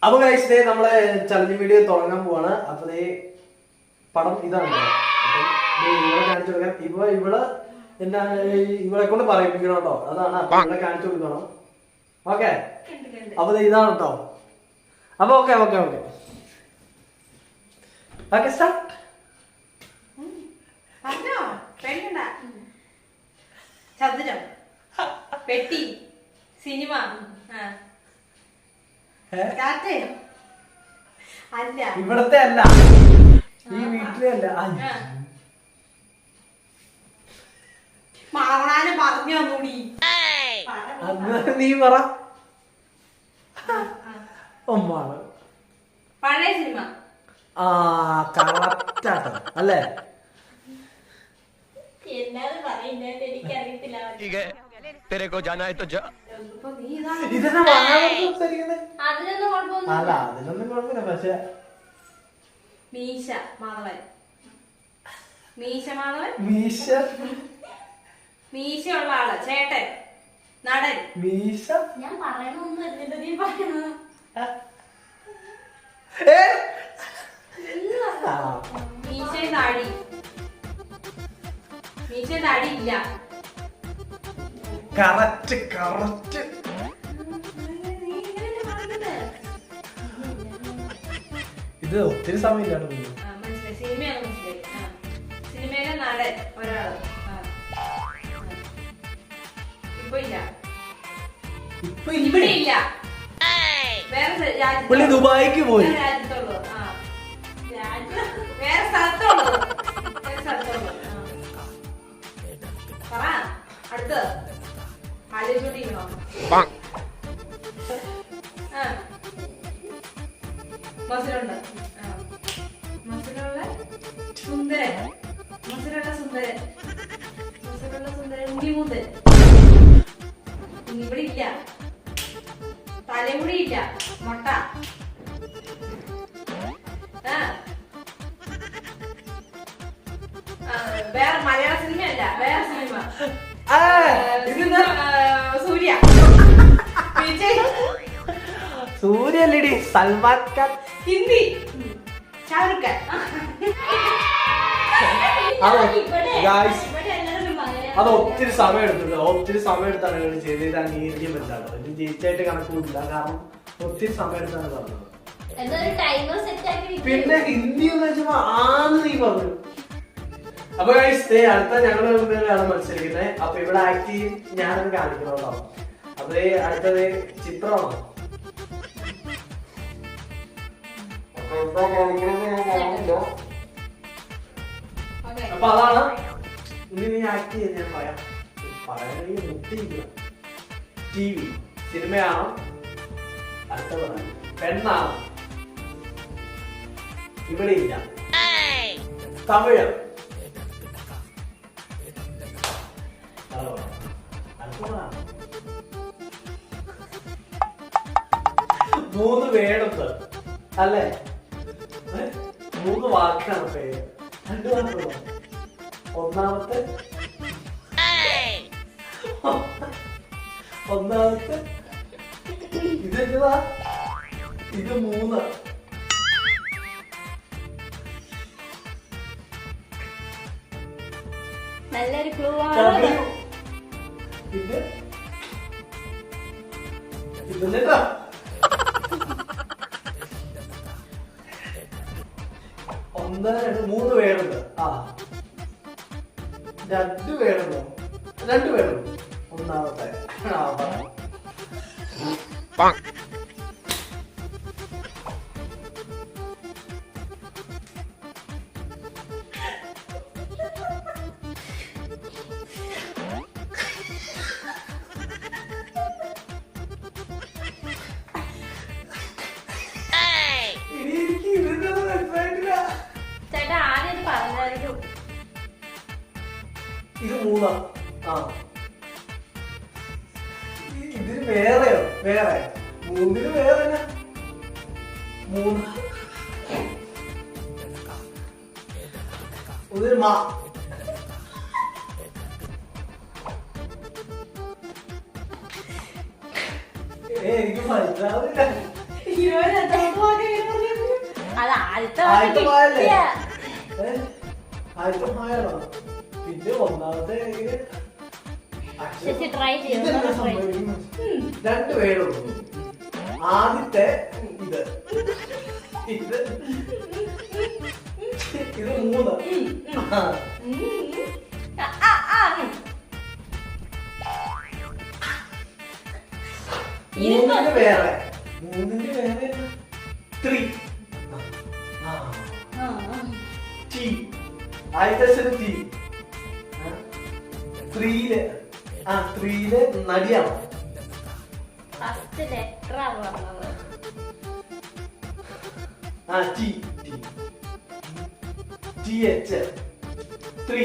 അപ്പൊ ഗൈസ് നമ്മളെ challenge video തുടങ്ങാൻ പോവാണ്. അപ്പൊ പടം ഇതാണ്. അപ്പം ഇവളെ കാണിച്ചു കൊടുക്കാം. ഇവള് എന്നാ ഇവളെ കൊണ്ട് പറയിപ്പിക്കണം കേട്ടോ. അതാണ്. അപ്പൊ ഇവളെ കാണിച്ചു കൊടുക്കണം. ഓക്കെ, അപ്പൊ ഇതാണ് കേട്ടോ. അപ്പൊ okay okay okay okay start. ചതുരം, പെട്ടി, സിനിമ, അല്ല ഇവിടത്തെ അല്ല, ഈ വീട്ടിലെ അല്ല. മാവണാനെ പറഞ്ഞു തന്നൂടി. നീ പറ. ഒമ്മാണ് പഴയ സിനിമ. ആ കറക്റ്റ് ആട്ടോ അല്ലേ? എന്നാലും പറയുന്നത് എനിക്കറിയത്തില്ല. അല്ല അതിനൊന്നും കുഴപ്പമില്ല. പക്ഷെ മീശ മാധവൻ, മീശ മാധവൻ, മീശയുള്ള ആള്, ചേട്ടൻ, നടൻ. മീശ ഞാൻ പറയണൊന്നും അല്ലല്ലോ നീ പറയുന്നത്. മീശയും താടി, മീശയും താടി ഇല്ല. Correct correct. ഇത് ഒത്തിരി സമയമില്ലാണ്. മനസ്സിലായി, സിനിമയാണ് മനസ്സിലായി. സിനിമയിലെ നടൻ ഒരാള്. ഇപ്പൊ ഇല്ല, ഇപ്പൊ ഇവിടെ ഇല്ല. വേറെ പുള്ളി ദുബായിക്ക് പോയി. രാജ്യത്തുള്ളൂ. വേറെ സ്ഥലത്തുള്ളൂ. വേറെ സ്ഥലത്തുള്ളൂ. പറ അടുത്ത്. ആലോചിച്ചോണ്ടിരിക്കണോ? മസിലുണ്ട്. മസിലുള്ള സുന്ദരൻ, മസിലുള്ള സുന്ദരൻ, മസിലുള്ള സുന്ദരൻ. മുടിമുതൽ ഇവിടെ ഇല്ല. തലമുടി ഇല്ല. മൊട്ട. വേറെ മലയാള സിനിമയല്ല, വേറെ സിനിമ. സൂര്യ, വിജയ്. സൂര്യല്ലേടി, സൽമാൻ ഖാൻ. ഹിന്ദി, ഷാരൂഖ് ഖാൻ. അത് ഒത്തിരി സമയം എടുത്തിട്ടുണ്ട്. ഒത്തിരി സമയം എടുത്താണ് ചെയ്ത് അംഗീകരിക്കാൻ പറ്റാട്ടോ. ഇത് ജയിച്ചായിട്ട് കണക്കൂടില്ല. കാരണം ഒത്തിരി സമയം എടുത്താണ് പറഞ്ഞത്. പിന്നെ ഹിന്ദി എന്ന് വെച്ചപ്പോ ആന്ന് നീ പറഞ്ഞു. അപ്പൊ അടുത്ത ഞങ്ങളുടെ മുമ്പിലാണ് മത്സരിക്കുന്നത്. അപ്പൊ ഇവിടെ ആക്ട് ചെയ്യും ഞാനത് കാണിക്കണം കേട്ടോ. അപ്പൊ അടുത്തത് ചിത്രമാണോ? അപ്പൊ അതാണ് ഇനി നീ ആക്ട് ചെയ്ത് ഞാൻ പറയാൻ മുട്ടിയില്ല. T V സിനിമയാണോ? അടുത്തതാണ് പെണ്ണാണോ? ഇവിടെ ഇല്ല. തമിഴ്. മൂന്ന് വേടത്ത് അല്ലേ? മൂന്ന് വാക്കാണ് പേര്. രണ്ടു വാക്കുകളോ? ഒന്നാമത്തെ ഇതെന്താ? ഇത് മൂന്ന്. നല്ലൊരു ക്ലൂ ഇത് ഇതെന്താ? ഒന്ന് രണ്ട് മൂന്ന് പേരുണ്ട്. രണ്ടു പേരുണ്ടോ? രണ്ടു പേരുണ്ട്. ഒന്നാമത്തെ ഇത് മൂന്നാ. ഇതിന് വേറെയോ? വേറെ മൂന്നിന് വേറെ മൂന്ന്. ഒന്നിന് മാ. എനിക്ക് മനസ്സിലാവുന്നില്ല. അത് ആദ്യത്തെ ആദ്യത്തെ മായല്ലേ? കിട്ടിയ. ആദ്യത്തെ മായാണോ? പിന്നെ ഒന്നാമത്തെ ചേച്ചി try ചെയ്യ്, ഇതെന്താ ഒന്നുകൂടെ try സംഭവം? രണ്ട് പേരുള്ളൂ. ആദ്യത്തെ ഇത് ഇത് ഇത് മൂന്ന്. ആ. മൂന്നിന്റെ വേറെ ത്രീ. ടി ആദ്യത്തെ ടി. ത്രീയില് നടിയാണ്. ഫസ്റ്റ് ലെറ്റർ പറഞ്ഞത്. T T T H three.